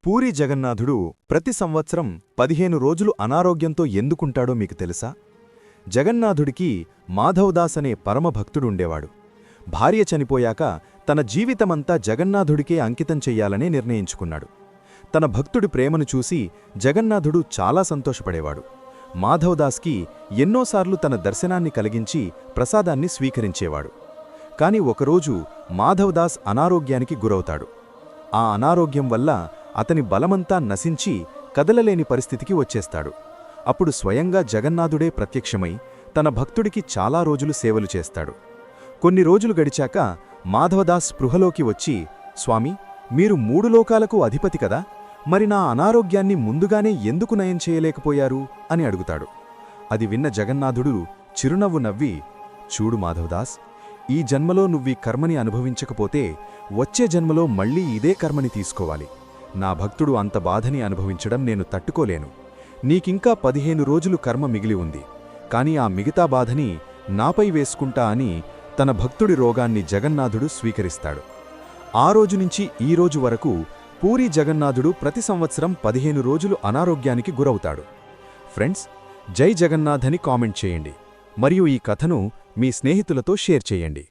పూరీ జగన్నాథుడు ప్రతి సంవత్సరం 15 రోజులు అనారోగ్యంతో ఎందుకుంటాడో మీకు తెలుసా? జగన్నాథుడికి మాధవదాస్ అనే పరమభక్తుడుండేవాడు. భార్య చనిపోయాక తన జీవితమంతా జగన్నాథుడికే అంకితం చెయ్యాలనే నిర్ణయించుకున్నాడు. తన భక్తుడి ప్రేమను చూసి జగన్నాథుడు చాలా సంతోషపడేవాడు. మాధవదాస్కి ఎన్నోసార్లు తన దర్శనాన్ని కలిగించి ప్రసాదాన్ని స్వీకరించేవాడు. కాని ఒకరోజు మాధవదాస్ అనారోగ్యానికి గురవుతాడు. ఆ అనారోగ్యం వల్ల అతని బలమంతా నశించి కదలలేని పరిస్థితికి వచ్చేస్తాడు. అప్పుడు స్వయంగా జగన్నాథుడే ప్రత్యక్షమై తన భక్తుడికి చాలా రోజులు సేవలు చేస్తాడు. కొన్ని రోజులు గడిచాక మాధవదాస్ స్పృహలోకి వచ్చి, స్వామీ, మీరు 3 లోకాలకు అధిపతి కదా, మరి నా అనారోగ్యాన్ని ముందుగానే ఎందుకు నయం చేయలేకపోయారు అని అడుగుతాడు. అది విన్న జగన్నాథుడు చిరునవ్వు నవ్వి, చూడు మాధవదాస్, ఈ జన్మలో నువ్వీ కర్మని అనుభవించకపోతే వచ్చే జన్మలో మళ్లీ ఇదే కర్మని తీసుకోవాలి. నా భక్తుడు అంత బాధని అనుభవించడం నేను తట్టుకోలేను. నీకింకా 15 రోజులు కర్మ మిగిలి ఉంది, కాని ఆ మిగతా బాధని నాపై వేసుకుంటా అని తన భక్తుడి రోగాన్ని జగన్నాథుడు స్వీకరిస్తాడు. ఆ రోజునుంచి ఈ రోజు వరకు పూరీ జగన్నాథుడు ప్రతి సంవత్సరం 15 రోజులు అనారోగ్యానికి గురవుతాడు. ఫ్రెండ్స్, జై జగన్నాథ్ అని కామెంట్ చేయండి మరియు ఈ కథను మీ స్నేహితులతో షేర్ చేయండి.